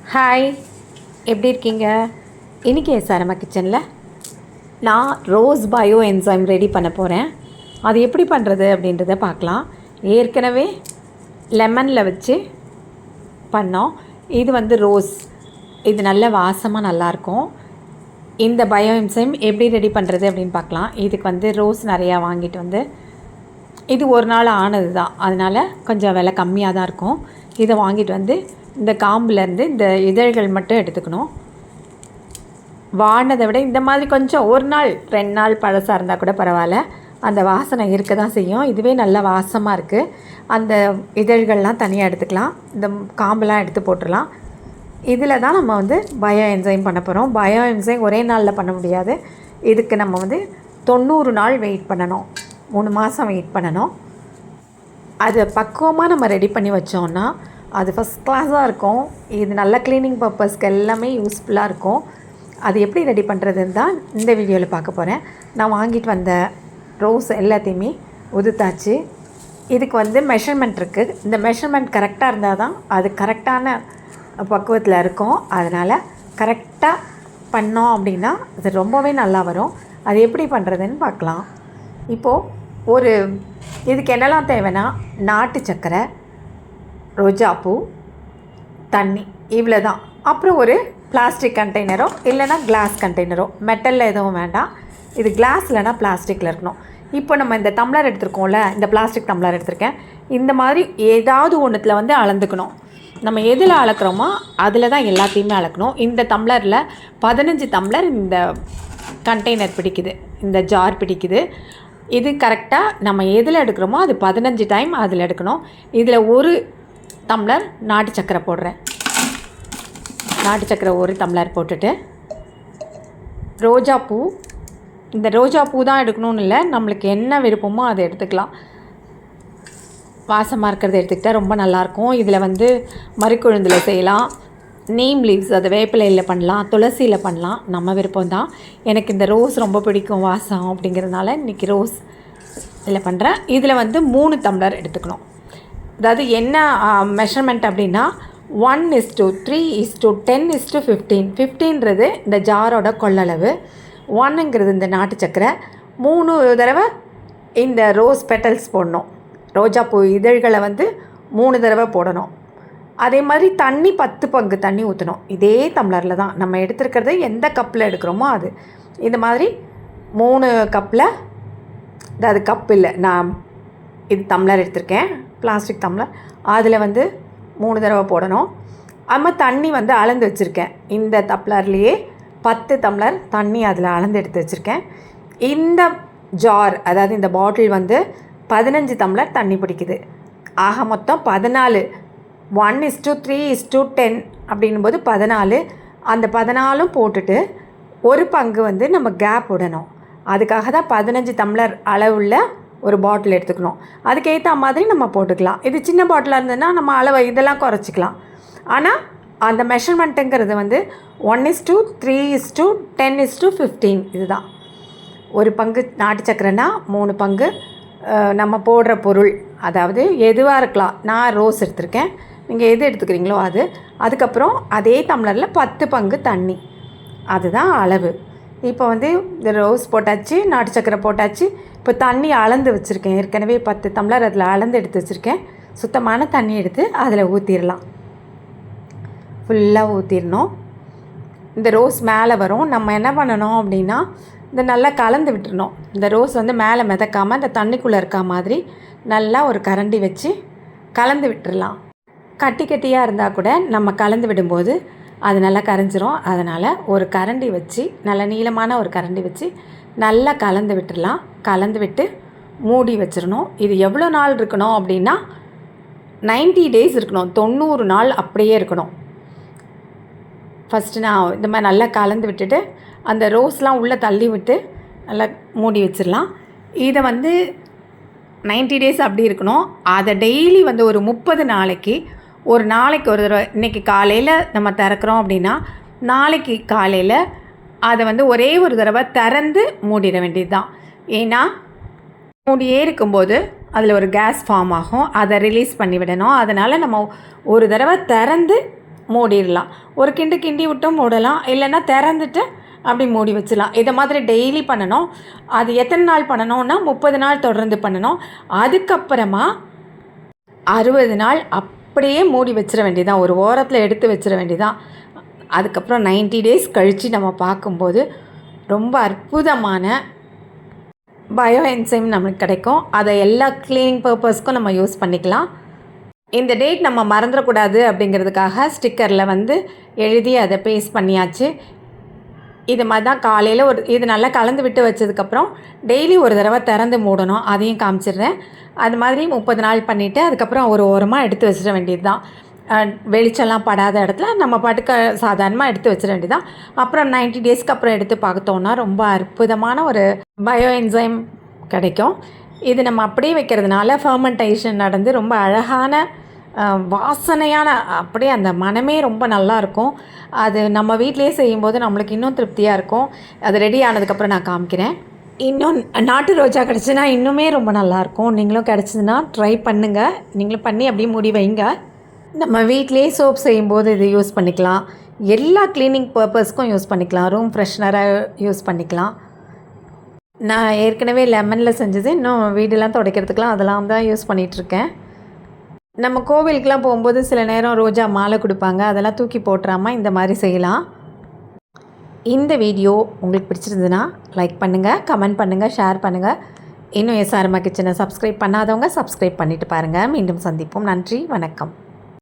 Hi, எப்படி இருக்கீங்க? இன்றைக்கி எஸ்ஆர்எம் கிச்சனில் நான் ரோஸ் பயோ என்சைம் ரெடி பண்ண போகிறேன். அது எப்படி பண்ணுறது அப்படின்றத பார்க்கலாம். ஏற்கனவே லெமனில் வச்சு பண்ணோம். இது ரோஸ், இது நல்ல வாசமாக நல்லாயிருக்கும். இந்த பயோ என்சைம் எப்படி ரெடி பண்ணுறது அப்படின்னு பார்க்கலாம். இதுக்கு ரோஸ் நிறையா வாங்கிட்டு இது ஒரு நாள் ஆனது தான், அதனால் கொஞ்சம் விலை கம்மியாக தான் இருக்கும். இதை வாங்கிட்டு இந்த காம்புலேருந்து இந்த இதழ்கள் மட்டும் எடுத்துக்கணும். வாடினதை விட இந்த மாதிரி கொஞ்சம் ஒரு நாள் 2 நாள் பழசாக இருந்தால் கூட பரவாயில்ல, அந்த வாசனை இருக்க தான் செய்யும். இதுவே நல்ல வாசமாக இருக்குது. அந்த இதழ்கள்லாம் தனியாக எடுத்துக்கலாம், இந்த காம்பெலாம் எடுத்து போட்டுடலாம். இதில் தான் நம்ம பயோ என்சைம் பண்ண போகிறோம். பயோ என்சைம் ஒரே நாளில் பண்ண முடியாது. இதுக்கு நம்ம 90 நாள் வெயிட் பண்ணணும், 3 மாதம் வெயிட் பண்ணணும். அது பக்குவமாக நம்ம ரெடி பண்ணி வச்சோன்னா அது ஃபஸ்ட் கிளாஸாக இருக்கும். இது நல்ல க்ளீனிங் பர்பஸ்க்கு எல்லாமே யூஸ்ஃபுல்லாக இருக்கும். அது எப்படி ரெடி பண்ணுறதுன்னு தான் இந்த வீடியோவில் பார்க்க போகிறேன். நான் வாங்கிட்டு வந்த ரோஸ் எல்லாத்தையுமே உதுத்தாச்சு. இதுக்கு மெஷர்மெண்ட் இருக்குது. இந்த மெஷர்மெண்ட் கரெக்டாக இருந்தால் தான் அது கரெக்டான பக்குவத்தில் இருக்கும். அதனால் கரெக்டாக பண்ணோம் அப்படின்னா அது ரொம்பவே நல்லா வரும். அது எப்படி பண்ணுறதுன்னு பார்க்கலாம். இப்போது இதுக்கு என்னெல்லாம் தேவைன்னா, நாட்டு சர்க்கரை, ரோஜாப்பூ, தண்ணி, இவ்வளோ தான். அப்புறம் ஒரு பிளாஸ்டிக் கண்டெய்னரோ இல்லைனா கிளாஸ் கண்டெய்னரோ, மெட்டலில் எதுவும் வேண்டாம். இது கிளாஸ் இல்லைனா பிளாஸ்டிக்கில் இருக்கணும். இப்போ நம்ம இந்த டம்ளர் எடுத்துருக்கோம்ல, இந்த பிளாஸ்டிக் டம்ளர் எடுத்திருக்கேன். இந்த மாதிரி ஏதாவது ஒன்றுத்தில் அளந்துக்கணும். நம்ம எதில் அளக்குறோமோ அதில் தான் எல்லாத்தையுமே அளக்கணும். இந்த டம்ளரில் 15 டம்ளர் இந்த கண்டெய்னர் பிடிக்குது, இந்த ஜார் பிடிக்குது. இது கரெக்டாக நம்ம எதில் எடுக்கிறோமோ அது 15 டைம் அதில் எடுக்கணும். இதில் ஒரு டம்ளர் நாட்டு சர்க்கரை போடுறேன். நாட்டு சர்க்கரை ஒரு டம்ளர் போட்டுட்டு, ரோஜாப்பூ, இந்த ரோஜாப்பூ தான் எடுக்கணும்னு இல்லை, நம்மளுக்கு என்ன விருப்பமோ அதை எடுத்துக்கலாம். வாசமாக இருக்கிறத எடுத்துக்கிட்டால் ரொம்ப நல்லாயிருக்கும். இதில் மறிக்கொழுந்தில் செய்யலாம், நீம் லீவ்ஸ், அதை வேப்பிலையில் பண்ணலாம், துளசியில் பண்ணலாம், நம்ம விருப்பம் தான். எனக்கு இந்த ரோஸ் ரொம்ப பிடிக்கும் வாசம் அப்படிங்கிறதுனால இன்றைக்கி ரோஸ் இதில் பண்ணுறேன். இதில் 3 டம்ளர் எடுத்துக்கணும். அதாவது என்ன மெஷர்மெண்ட் அப்படின்னா 1:3:10:15. 15ன்றது இந்த ஜாரோட கொள்ளளவு, 1ங்கிறது இந்த நாட்டு சக்கரை. 3 தடவை இந்த ரோஸ் பெட்டல்ஸ் போடணும். ரோஜாப்பூ இதழ்களை 3 தடவை போடணும். அதே மாதிரி தண்ணி 10 பங்கு தண்ணி ஊற்றணும். இதே டம்ளரில் தான் நம்ம எடுத்துருக்கிறது, எந்த கப்பில் எடுக்கிறோமோ அது. இந்த மாதிரி 3 கப்பில், அதாவது கப் இல்லை, நான் இது டம்ளர் எடுத்திருக்கேன், பிளாஸ்டிக் டம்ளர், அதில் 3 தடவை போடணும். அதுமாதிரி தண்ணி அளந்து வச்சுருக்கேன். இந்த டம்ளர்லேயே 10 டம்ளர் தண்ணி அதில் அளந்து எடுத்து வச்சுருக்கேன். இந்த ஜார், அதாவது இந்த பாட்டில் 15 டம்ளர் தண்ணி பிடிக்குது. ஆக மொத்தம் 14. 1:3:10 அப்படின்னும்போது 14. அந்த 14 போட்டுட்டு ஒரு பங்கு நம்ம கேப் விடணும். அதுக்காக தான் 15 டம்ளர் அளவுள்ள ஒரு பாட்டில் எடுத்துக்கணும். அதுக்கேற்ற மாதிரி நம்ம போட்டுக்கலாம். இது சின்ன பாட்டிலாக இருந்ததுன்னா நம்ம அளவை இதெல்லாம் குறைச்சிக்கலாம். ஆனால் அந்த மெஷர்மெண்ட்டுங்கிறது 1:3:10:15 இதுதான். ஒரு பங்கு நாட்டு சக்கரைனா 3 பங்கு நம்ம போடுற பொருள், அதாவது எதுவாக இருக்கலாம். நான் ரோஸ் எடுத்திருக்கேன், நீங்கள் எது எடுத்துக்கிறீங்களோ அது. அதுக்கப்புறம் அதே டம்ளரில் 10 பங்கு தண்ணி, அதுதான் அளவு. இப்போ இந்த ரோஸ் போட்டாச்சு, நாட்டு சக்கரை போட்டாச்சு. இப்போ தண்ணி அளந்து வச்சுருக்கேன், ஏற்கனவே 10 டம்ளர் அதில் அளந்து எடுத்து வச்சுருக்கேன். சுத்தமான தண்ணி எடுத்து அதில் ஊற்றிடலாம். ஃபுல்லாக ஊற்றிடணும். இந்த ரோஸ் மேலே வரும். நம்ம என்ன பண்ணணும் அப்படின்னா, இந்த நல்லா கலந்து விட்டுறணும். இந்த ரோஸ் மேலே மிதக்காமல் இந்த தண்ணிக்குள்ளே இருக்கா மாதிரி நல்லா ஒரு கரண்டி வச்சு கலந்து விட்டுடலாம். கட்டி கட்டியாக இருந்தால் கூட நம்ம கலந்து விடும்போது அது நல்லா கரைஞ்சிரும். அதனால் ஒரு கரண்டி வச்சு, நல்ல நீளமான ஒரு கரண்டி வச்சு நல்லா கலந்து விட்டுடலாம். கலந்து விட்டு மூடி வச்சிடணும். இது எவ்வளோ நாள் இருக்கணும் அப்படின்னா 90 டேஸ் இருக்கணும். 90 நாள் அப்படியே இருக்கணும். ஃபஸ்ட்டு நான் இந்த மாதிரி நல்லா கலந்து விட்டுட்டு அந்த ரோஸ்லாம் உள்ளே தள்ளி விட்டு நல்லா மூடி வச்சிடலாம். இதை 90 டேஸ் அப்படி இருக்கணும். அதை டெய்லி ஒரு 30 நாளைக்கு, ஒரு நாளைக்கு ஒரு தடவை, இன்றைக்கி காலையில் நம்ம திறக்கிறோம் அப்படின்னா நாளைக்கு காலையில் அதை ஒரே ஒரு தடவை திறந்து மூடிட வேண்டியது தான். ஏன்னா மூடியே இருக்கும்போது அதில் ஒரு கேஸ் ஃபார்ம் ஆகும், அதை ரிலீஸ் பண்ணி விடணும். அதனால் நம்ம ஒரு தடவை திறந்து மூடிடலாம். ஒரு கிண்டு கிண்டி விட்டும் மூடலாம், இல்லைன்னா திறந்துட்டு அப்படி மூடி வச்சிடலாம். இதை மாதிரி டெய்லி பண்ணணும். அது எத்தனை நாள் பண்ணணும்னா 30 நாள் தொடர்ந்து பண்ணணும். அதுக்கப்புறமா 60 நாள் அப்படியே மூடி வச்சிட வேண்டியதான், ஒரு ஓரத்தில் எடுத்து வச்சிட வேண்டியதான். அதுக்கப்புறம் 90 டேஸ் கழித்து நம்ம பார்க்கும்போது ரொம்ப அற்புதமான பயோ என்சைம் நமக்கு கிடைக்கும். அதை எல்லா க்ளீனிங் பர்பஸ்க்கும் நம்ம யூஸ் பண்ணிக்கலாம். இந்த டேட் நம்ம மறந்துடக்கூடாது அப்படிங்கிறதுக்காக ஸ்டிக்கரில் வந்து எழுதி அதை பேஸ்ட் பண்ணியாச்சு. இது மாதிரி தான் காலையில் இது நல்லா கலந்து விட்டு வச்சதுக்கப்புறம் டெய்லி ஒரு தடவை திறந்து மூடணும், அதையும் காமிச்சிடுறேன். அது மாதிரி 30 நாள் பண்ணிவிட்டு அதுக்கப்புறம் ஒரு ஓரமாக எடுத்து வச்சிட வேண்டியது தான். வெளிச்சம்லாம் படாத இடத்துல நம்ம பாட்டுக்கு சாதாரணமாக எடுத்து வச்சிட வேண்டியதான். அப்புறம் 90 டேஸ்க்கு அப்புறம் எடுத்து பார்த்தோன்னா ரொம்ப அற்புதமான ஒரு பயோ என்சைம் கிடைக்கும். இது நம்ம அப்படியே வைக்கிறதுனால ஃபர்மெண்டேஷன் நடந்து ரொம்ப அழகான வாசனையான, அப்படியே அந்த மனமே ரொம்ப நல்லாயிருக்கும். அது நம்ம வீட்டிலேயே செய்யும்போது நம்மளுக்கு இன்னும் திருப்தியாக இருக்கும். அது ரெடி ஆனதுக்கப்புறம் நான் காமிக்கிறேன். இன்னும் நாட்டு ரோஜா கிடச்சின்னா இன்னுமே ரொம்ப நல்லாயிருக்கும். நீங்களும் கிடச்சிதுன்னா ட்ரை பண்ணுங்கள். நீங்களும் பண்ணி அப்படியே மூடி வைங்க. நம்ம வீட்டிலே சோப் செய்யும்போது இது யூஸ் பண்ணிக்கலாம். எல்லா க்ளீனிங் பர்பஸ்க்கும் யூஸ் பண்ணிக்கலாம். ரூம் ஃப்ரெஷ்னராக யூஸ் பண்ணிக்கலாம். நான் ஏற்கனவே லெமனில் செஞ்சது, இன்னும் வீடெல்லாம் துடைக்கிறதுக்கெலாம் அதெல்லாம் தான் யூஸ் பண்ணிகிட்ருக்கேன். நம்ம கோவிலுக்கெலாம் போகும்போது சில நேரம் ரோஜா மாலை கொடுப்பாங்க, அதெல்லாம் தூக்கி போட்டுறாமல் இந்த மாதிரி செய்யலாம். இந்த வீடியோ உங்களுக்கு பிடிச்சிருந்ததுன்னா லைக் பண்ணுங்கள், கமெண்ட் பண்ணுங்கள், ஷேர் பண்ணுங்கள். இன்னும் எஸ்ஆர்எம்மா கிச்சனை சப்ஸ்கிரைப் பண்ணாதவங்க சப்ஸ்கிரைப் பண்ணிவிட்டு பாருங்கள். மீண்டும் சந்திப்போம். நன்றி, வணக்கம்.